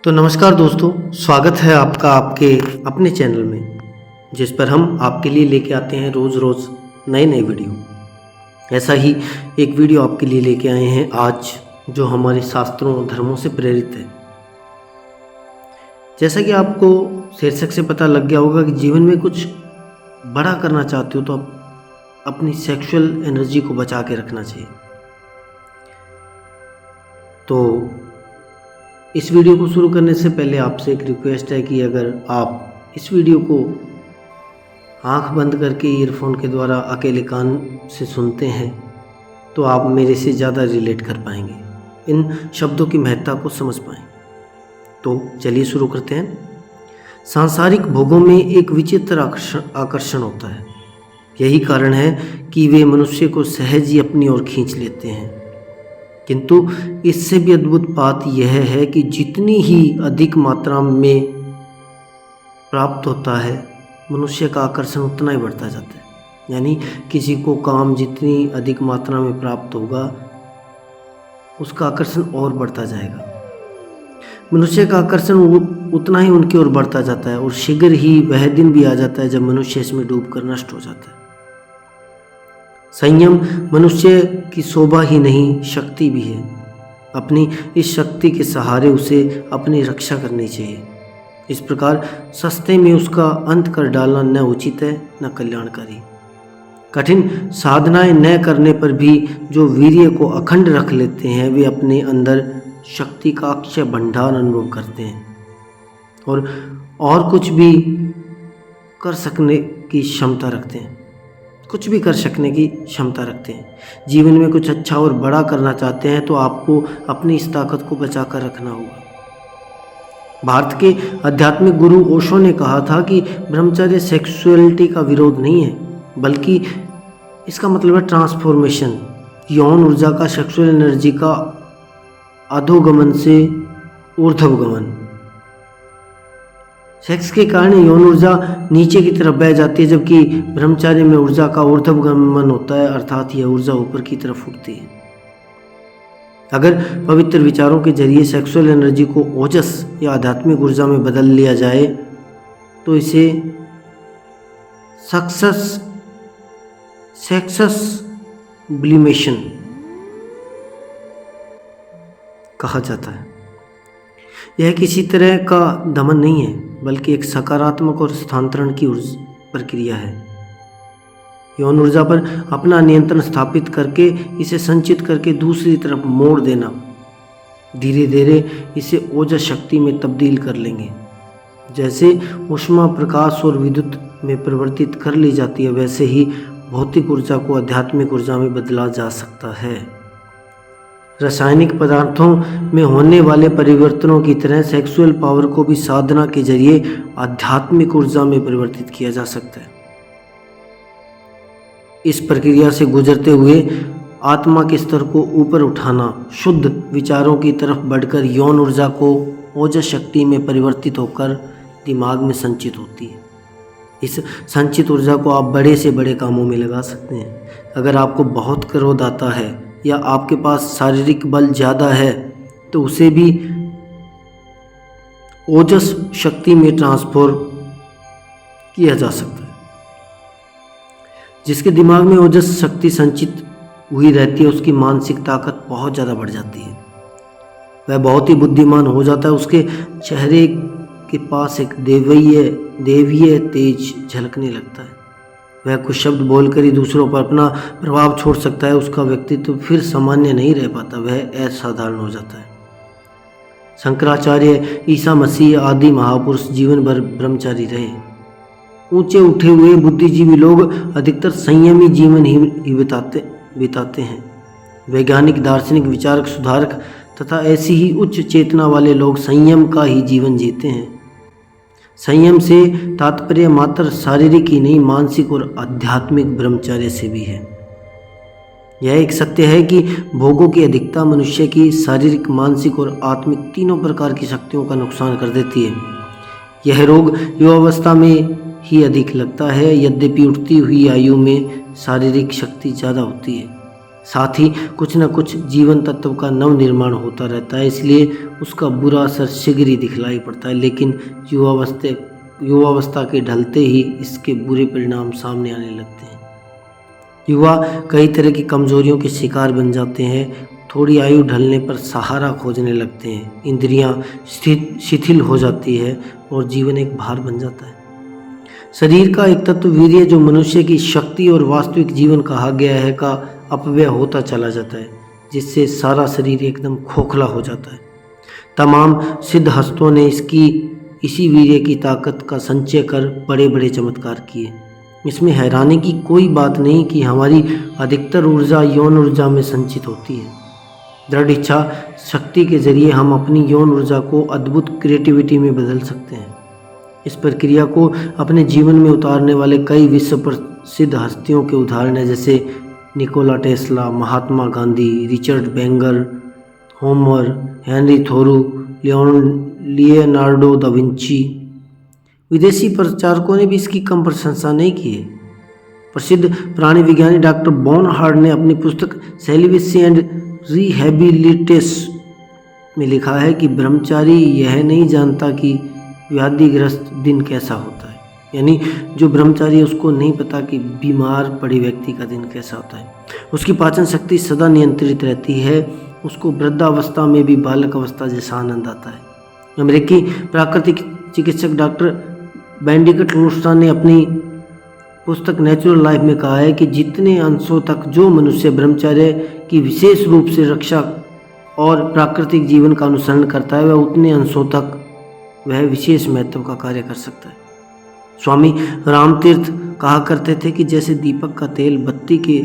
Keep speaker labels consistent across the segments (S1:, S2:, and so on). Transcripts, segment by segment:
S1: तो नमस्कार दोस्तों, स्वागत है आपका आपके अपने चैनल में, जिस पर हम आपके लिए लेके आते हैं रोज़ नए वीडियो। ऐसा ही एक वीडियो आपके लिए लेके आए हैं आज, जो हमारे शास्त्रों और धर्मों से प्रेरित है। जैसा कि आपको शीर्षक से पता लग गया होगा कि जीवन में कुछ बड़ा करना चाहते हो तो आप अपनी सेक्सुअल एनर्जी को बचा के रखना चाहिए। तो इस वीडियो को शुरू करने से पहले आपसे एक रिक्वेस्ट है कि अगर आप इस वीडियो को आंख बंद करके ईयरफोन के द्वारा अकेले कान से सुनते हैं तो आप मेरे से ज़्यादा रिलेट कर पाएंगे, इन शब्दों की महत्ता को समझ पाएंगे। तो चलिए शुरू करते हैं। सांसारिक भोगों में एक विचित्र आकर्षण होता है। यही कारण है कि वे मनुष्य को सहज ही अपनी ओर खींच लेते हैं। किंतु इससे भी अद्भुत बात यह है कि जितनी ही अधिक मात्रा में प्राप्त होता है, मनुष्य का आकर्षण उतना ही बढ़ता जाता है। यानी किसी को काम जितनी अधिक मात्रा में प्राप्त होगा, उसका आकर्षण और बढ़ता जाएगा। मनुष्य का आकर्षण उतना ही उनकी ओर बढ़ता जाता है और शीघ्र ही वह दिन भी आ जाता है जब मनुष्य इसमें डूबकर नष्ट हो जाता है। संयम मनुष्य की शोभा ही नहीं, शक्ति भी है। अपनी इस शक्ति के सहारे उसे अपनी रक्षा करनी चाहिए। इस प्रकार सस्ते में उसका अंत कर डालना न उचित है न कल्याणकारी। कठिन साधनाएं न करने पर भी जो वीर्य को अखंड रख लेते हैं, वे अपने अंदर शक्ति का अक्षय भंडार अनुभव करते हैं और कुछ भी कर सकने की क्षमता रखते हैं। कुछ भी कर सकने की क्षमता रखते हैं। जीवन में कुछ अच्छा और बड़ा करना चाहते हैं तो आपको अपनी इस ताकत को बचा कर रखना होगा। भारत के आध्यात्मिक गुरु ओशो ने कहा था कि ब्रह्मचर्य सेक्सुअलिटी का विरोध नहीं है, बल्कि इसका मतलब है ट्रांसफॉर्मेशन, यौन ऊर्जा का सेक्सुअल एनर्जी का अधोगमन से ऊर्ध्वगमन। सेक्स के कारण यौन ऊर्जा नीचे की तरफ बह जाती है, जबकि ब्रह्मचर्य में ऊर्जा का ऊर्ध्वगमन होता है, अर्थात यह ऊर्जा ऊपर की तरफ उठती है। अगर पवित्र विचारों के जरिए सेक्सुअल एनर्जी को ओजस या आध्यात्मिक ऊर्जा में बदल लिया जाए तो इसे सेक्सस ब्लिमेशन कहा जाता है। यह किसी तरह का दमन नहीं है, बल्कि एक सकारात्मक और स्थानांतरण की प्रक्रिया है। यौन ऊर्जा पर अपना नियंत्रण स्थापित करके इसे संचित करके दूसरी तरफ मोड़ देना, धीरे धीरे इसे ओजस शक्ति में तब्दील कर लेंगे। जैसे ऊष्मा प्रकाश और विद्युत में परिवर्तित कर ली जाती है, वैसे ही भौतिक ऊर्जा को आध्यात्मिक ऊर्जा में बदला जा सकता है। रासायनिक पदार्थों में होने वाले परिवर्तनों की तरह सेक्सुअल पावर को भी साधना के जरिए आध्यात्मिक ऊर्जा में परिवर्तित किया जा सकता है। इस प्रक्रिया से गुजरते हुए आत्मा के स्तर को ऊपर उठाना, शुद्ध विचारों की तरफ बढ़कर यौन ऊर्जा को ओजस शक्ति में परिवर्तित होकर दिमाग में संचित होती है। इस संचित ऊर्जा को आप बड़े से बड़े कामों में लगा सकते हैं। अगर आपको बहुत क्रोध आता है या आपके पास शारीरिक बल ज़्यादा है तो उसे भी ओजस शक्ति में ट्रांसफॉर्म किया जा सकता है। जिसके दिमाग में ओजस शक्ति संचित हुई रहती है, उसकी मानसिक ताकत बहुत ज़्यादा बढ़ जाती है। वह बहुत ही बुद्धिमान हो जाता है। उसके चेहरे के पास एक देवीय तेज झलकने लगता है। वह कुछ शब्द बोलकर ही दूसरों पर अपना प्रभाव छोड़ सकता है। उसका व्यक्तित्व फिर सामान्य नहीं रह पाता, वह असाधारण हो जाता है। शंकराचार्य, ईसा मसीह आदि महापुरुष जीवन भर ब्रह्मचारी रहे। ऊंचे उठे हुए बुद्धिजीवी लोग अधिकतर संयमी जीवन ही बिताते हैं। वैज्ञानिक, दार्शनिक, विचारक, सुधारक तथा ऐसी ही उच्च चेतना वाले लोग संयम का ही जीवन जीते हैं। संयम से तात्पर्य मात्र शारीरिक ही नहीं, मानसिक और आध्यात्मिक ब्रह्मचर्य से भी है। यह एक सत्य है कि भोगों की अधिकता मनुष्य की शारीरिक, मानसिक और आत्मिक तीनों प्रकार की शक्तियों का नुकसान कर देती है। यह रोग युवावस्था में ही अधिक लगता है, यद्यपि उठती हुई आयु में शारीरिक शक्ति ज़्यादा होती है। साथ ही कुछ न कुछ जीवन तत्व का नव निर्माण होता रहता है, इसलिए उसका बुरा असर शीघ्र ही दिखलाई पड़ता है। लेकिन युवावस्था के ढलते ही इसके बुरे परिणाम सामने आने लगते हैं। युवा कई तरह की कमजोरियों के शिकार बन जाते हैं। थोड़ी आयु ढलने पर सहारा खोजने लगते हैं, इंद्रियां शिथिल हो जाती है और जीवन एक भार बन जाता है। शरीर का एक तत्व वीर्य, जो मनुष्य की शक्ति और वास्तविक जीवन कहा गया है, का अपव्यय होता चला जाता है, जिससे सारा शरीर एकदम खोखला हो जाता है। तमाम सिद्ध हस्तों ने इसी वीर्य की ताकत का संचय कर बड़े बड़े चमत्कार किए। इसमें हैरानी की कोई बात नहीं कि हमारी अधिकतर ऊर्जा यौन ऊर्जा में संचित होती है। दृढ़ इच्छा शक्ति के जरिए हम अपनी यौन ऊर्जा को अद्भुत क्रिएटिविटी में बदल सकते हैं। इस प्रक्रिया को अपने जीवन में उतारने वाले कई विश्व प्रसिद्ध हस्तियों के उदाहरण हैं, जैसे Nikola Tesla, Mahatma Gandhi, Richard बेंगर, Homer, Henry Thoreau, Leonardo da Vinci. विदेशी प्रचारकों ने भी इसकी कम प्रशंसा नहीं की है। प्रसिद्ध प्राणी विज्ञानी डॉक्टर बॉनहार्ड ने अपनी पुस्तक सेलिबेसी एंड रिहैबिलिटेस में लिखा है कि ब्रह्मचारी यह नहीं जानता कि व्याधिग्रस्त दिन कैसा होता है। यानी जो ब्रह्मचारी है उसको नहीं पता कि बीमार पड़े व्यक्ति का दिन कैसा होता है। उसकी पाचन शक्ति सदा नियंत्रित रहती है, उसको वृद्धावस्था में भी बालक अवस्था जैसा आनंद आता है। अमेरिकी प्राकृतिक चिकित्सक डॉक्टर बेंडिकट लूस्ट्रा ने अपनी पुस्तक नेचुरल लाइफ में कहा है कि जितने अंशों तक जो मनुष्य ब्रह्मचर्य की विशेष रूप से रक्षा और प्राकृतिक जीवन का अनुसरण करता है, वह उतने अंशों तक वह विशेष महत्व का कार्य कर सकता है। स्वामी रामतीर्थ कहा करते थे कि जैसे दीपक का तेल बत्ती के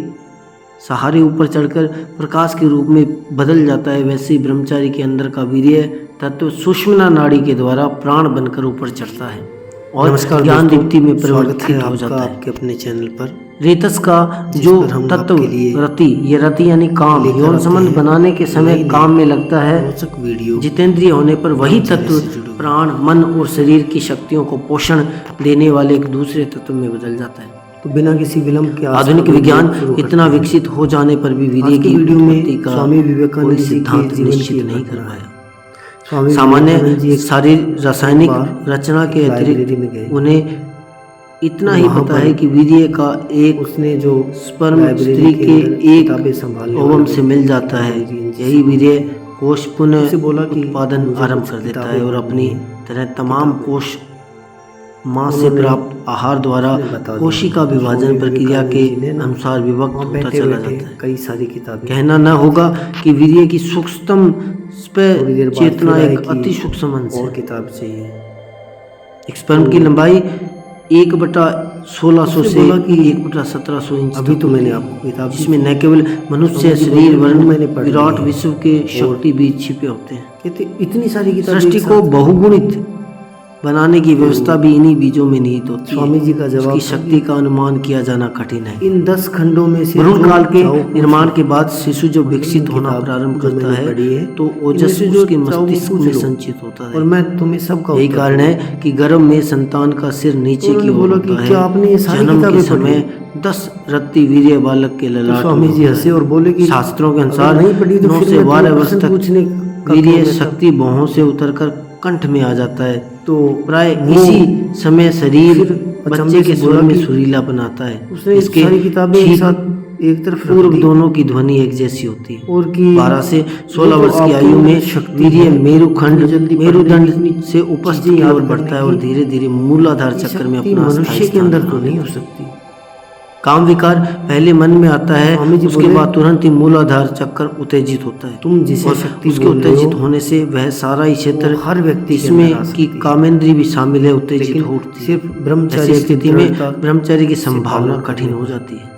S1: सहारे ऊपर चढ़कर प्रकाश के रूप में बदल जाता है, वैसे ही ब्रह्मचारी के अंदर का वीर्य तत्व सुषुम्ना नाड़ी के द्वारा प्राण बनकर ऊपर चढ़ता है और ज्ञान दीप्ति में परिवर्तित हो जाता है। आपके अपने चैनल पर रेतस का जो तत्व रति यानी काम, यौन संबंध बनाने के समय काम में लगता है। जितेंद्रिय होने पर वही तत्व प्राण, मन और शरीर की शक्तियों को पोषण देने वाले एक दूसरे तत्व में बदल जाता है। तो बिना किसी विलंब के आधुनिक विज्ञान इतना विकसित हो जाने पर भी वीर्य की वीडियो में स्वामी विवेकानंद सिद्धांत निश्चित नहीं कर पाया। सामान्य शारीरिक रासायनिक रचना के अतिरिक्त उन्हें इतना ही पता है कि वीर्य का एक उसने जो स्पर्म स्त्री के एक ओवम से मिल जाता है, यही वीर्य कोश पुनः उत्पादन आरंभ कर देता है और अपनी तरह तमाम कोश मां से प्राप्त आहार द्वारा कोशिका विभाजन प्रक्रिया के अनुसार विभक्त होता चला जाता है। कई सारी किताबें कहना न होगा कि वीर्य की सूक्ष्मतम चेतना एक अति सूक्ष्म अंश है। किताब चाहिए। एक स्पर्म की लंबाई 1/1600 से 1/1700 इंच। अभी तो मैंने आपको किताब जिसमें न केवल मनुष्य शरीर वर्ण विराट विश्व के शक्ति बीज छिपे होते हैं। इतनी सारी किताबें सृष्टि को बहुगुणित बनाने की व्यवस्था भी इन्हीं बीजों में निहित होती है। स्वामी जी का जवाब, इसकी शक्ति का अनुमान किया जाना कठिन है। इन 10 खंडों में से भ्रूण काल के निर्माण के बाद शिशु जब विकसित होना प्रारंभ करता है तो ओजस उसके मस्तिष्क में संचित होता है। और मैं तुम्हें सबका यही कारण है कि गर्भ में संतान का सिर नीचे की ओर होता है। जन्म के समय 10 रत्ती वीर्य बालक के ललाट। स्वामी जी हंसे और बोले कि शास्त्रों के अनुसार 9 से 12 वर्ष तक वीर्य शक्ति भौहों से उतरकर कंठ में आ जाता है। तो प्राय इसी समय शरीर बच्चे के स्वर में सुरीला बनाता है। इसके सारी किताबें एक तरफ पूर्व दोनों की ध्वनि एक जैसी होती है। और 12 से 16 वर्ष की आयु में वीर्य मेरुदंड से उपस्थित की ओर बढ़ता है और धीरे धीरे मूलाधार चक्र में अपना मनुष्य के अंदर तो नहीं हो सकती। काम विकार पहले मन में आता है, उसके बाद तुरंत ही मूलाधार चक्र उत्तेजित होता है। तुम जिसे शक्ति उसके उत्तेजित होने से वह सारा ही क्षेत्र हर व्यक्ति इसमें की कामेंद्री भी शामिल है उत्तेजित हो उठती है। सिर्फ ब्रह्मचर्य स्थिति में ब्रह्मचर्य की संभावना कठिन हो जाती है।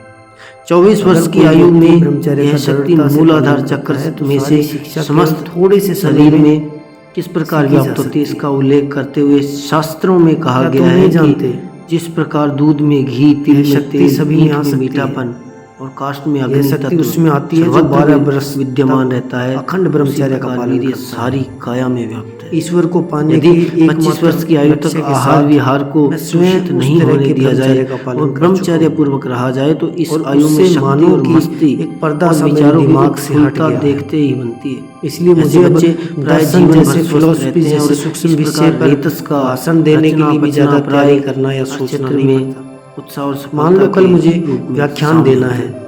S1: 24 वर्ष की आयु में यह शक्ति मूलाधार चक्र में से समस्त थोड़े से शरीर में किस प्रकार व्याप्त होती है, इसका उल्लेख करते हुए शास्त्रों में कहा गया है कि जिस प्रकार दूध में घी, तिल में तेल, सभी मीठापन और कास्ट में अग्नि
S2: शक्ति
S1: तत्व
S2: उसमें आती है जो
S1: सर्वत्र
S2: 12 वर्ष
S1: विद्यमान रहता है,
S2: अखंड ब्रह्मचर्य का पालन
S1: वीर्य
S2: करता है।
S1: सारी काया में व्याप्त है।
S2: ईश्वर को पाने
S1: यदि
S2: की
S1: 25 वर्ष की आयु तक आहार विहार को दूषित नहीं होने दिया जाए और ब्रह्मचर्य पूर्वक रहा जाए तो इस आयु में शक्ति और मस्ती
S2: एक पर्दा
S1: और
S2: सा
S1: विचारों की
S2: दिमाग से हट
S1: उत्फुल्लता
S2: गया
S1: देखते ही बनती है।
S2: इसलिए मुझे अब
S1: बच्चे प्राय
S2: दर्शन
S1: जीवन
S2: जैसे
S1: भर स्वस्थ
S2: फिलॉसफी
S1: रहते हैं और
S2: जैसे सूक्ष्म
S1: इस
S2: विषय
S1: प्रकार
S2: पर
S1: रेतस का
S2: भाषण देने के लिए भी ज्यादा तैयारी करना या
S1: हर
S2: सोचना
S1: क्षेत्र
S2: नहीं
S1: में
S2: पड़ता।
S1: उत्साह और
S2: मान लो
S1: सफलता
S2: कल
S1: के
S2: मुझे
S1: रूप में
S2: व्याख्यान
S1: सामने
S2: देना
S1: आते
S2: है,
S1: हैं।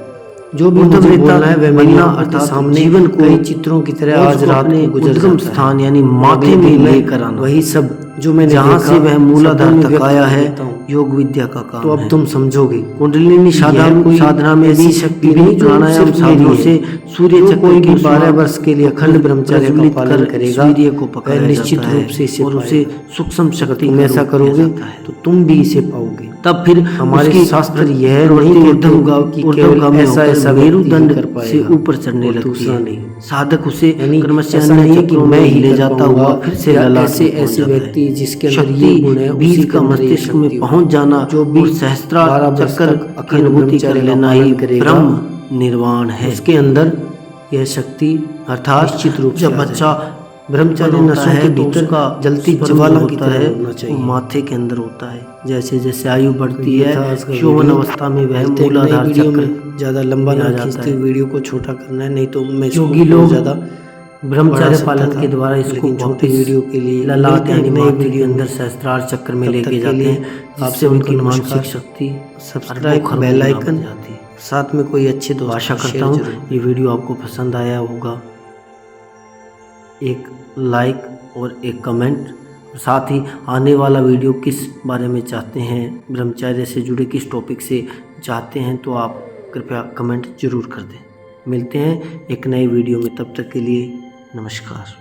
S2: जो भी
S1: उद्धव
S2: मुझे
S1: नेता
S2: बोलना है वह मेरी
S1: बनना
S2: आंखों के
S1: अर्थात
S2: सामने
S1: जीवन को
S2: कई चित्रों की तरह आज रात
S1: अपने
S2: को गुजर
S1: उद्गम
S2: जाता है।
S1: स्थान यानी माथे में लेकर आना,
S2: वही सब जो मैंने
S1: जहाँ
S2: देखा
S1: से वह मूलाधार
S2: सपने में
S1: तक
S2: व्यक्त
S1: आया
S2: कर
S1: है,
S2: देता हूँ।
S1: योग विद्या का काम
S2: तो
S1: है।
S2: अब तुम समझोगे
S1: कुंडलिनी साधना में भी विभिन्न प्राणायाम साधनों से सूर्य चक्र की
S2: 12 वर्ष के लिए अखंड ब्रह्मचर्य का
S1: प्रज्वलित
S2: पालन
S1: कर
S2: करेगा,
S1: सूर्य को
S2: वह
S1: पकाया
S2: निश्चित
S1: जाता
S2: रूप
S1: है
S2: से इसे
S1: और उसे सूक्ष्म शक्ति
S2: तुम
S1: का
S2: ऐसा
S1: रूप
S2: करोगे
S1: दिया जाता है।
S2: तो तुम भी इसे पाओगे।
S1: तब फिर
S2: हमारे
S1: उसकी
S2: शास्त्र यह
S1: प्रवृत्ति
S2: नहीं
S1: ऊर्ध्वगामी
S2: ऐसा
S1: होकर
S2: ऐसा
S1: मेरुदंड
S2: कर
S1: से
S2: पाएगा
S1: ऊपर चढ़ने
S2: और
S1: लगती
S2: दूसरा
S1: है।
S2: नहीं।
S1: साधक उसे
S2: यानी
S1: क्रमशः
S2: ऐसा
S1: अन्य
S2: नहीं है कि
S1: चक्रों
S2: मैं
S1: में
S2: ही
S1: ले
S2: कर
S1: जाता
S2: पाऊंगा,
S1: हुआ फिर से
S2: या
S1: ललाट
S2: ऐसे
S1: में पहुंच
S2: ऐसे
S1: जाता है।
S2: व्यक्ति जिसके अंदर
S1: शक्ति
S2: ये गुण है उसी
S1: बीज
S2: के
S1: का
S2: अंदर ये
S1: मस्तिष्क में
S2: शक्ति
S1: पहुंच जाना
S2: जो भी
S1: और सहस्त्रार
S2: 12 वर्ष
S1: चक्कर
S2: तक
S1: की
S2: अखंड
S1: अनुभूति कर
S2: ब्रह्मचर्य का
S1: लेना ही
S2: पालन करेगा,
S1: ब्रह्म निर्वाण है।
S2: उसके अंदर यह शक्ति
S1: अर्थात
S2: निश्चित रूप से
S1: जब बच्चा
S2: ब्रह्मचर्य नशों के भीतर
S1: का
S2: जलती
S1: स्पर्म
S2: ज्वाला की
S1: होता
S2: तरह
S1: है,
S2: होना चाहिए।
S1: वो माथे के अंदर होता है। जैसे जैसे आयु बढ़ती
S2: ये
S1: है
S2: था आज का
S1: यौवन
S2: वीडियो।
S1: अवस्था में वह
S2: मिलते हैं नई
S1: मूलाधार
S2: वीडियो
S1: चक्र
S2: में। ज़्यादा लंबा
S1: में आ
S2: ना
S1: जाता
S2: खींचते,
S1: है।
S2: वीडियो को छोटा करना है, नहीं तो मैं इसको
S1: योगी लोग
S2: ज़्यादा
S1: ब्रह्मचर्य पालन के द्वारा इसको
S2: लेकिन छोटी
S1: वापस
S2: वीडियो के लिए
S1: ललाट
S2: मिलते हैं
S1: यानी
S2: नई
S1: माथे के
S2: वीडियो
S1: अंदर
S2: में।
S1: सहस्त्रार चक्र में
S2: तब
S1: लेके
S2: तक के
S1: जाते
S2: लिए
S1: हैं,
S2: आप
S1: जिससे
S2: सबको
S1: उनकी
S2: नमस्कार।
S1: मानसिक शक्ति
S2: सब्सक्राइब,
S1: अरबों
S2: बेल
S1: खरबों
S2: आइकन,
S1: गुना बढ़ जाती है।
S2: साथ में कोई अच्छे दोस्त
S1: आशा
S2: का
S1: करता
S2: शेयर
S1: हूँ
S2: जरूर।
S1: ये वीडियो आपको पसंद आया होगा। एक लाइक और एक कमेंट, साथ ही आने वाला वीडियो किस बारे में चाहते हैं, ब्रह्मचर्य से जुड़े किस टॉपिक से चाहते हैं, तो आप कृपया कमेंट जरूर कर दें। मिलते हैं एक नई वीडियो में, तब तक के लिए नमस्कार।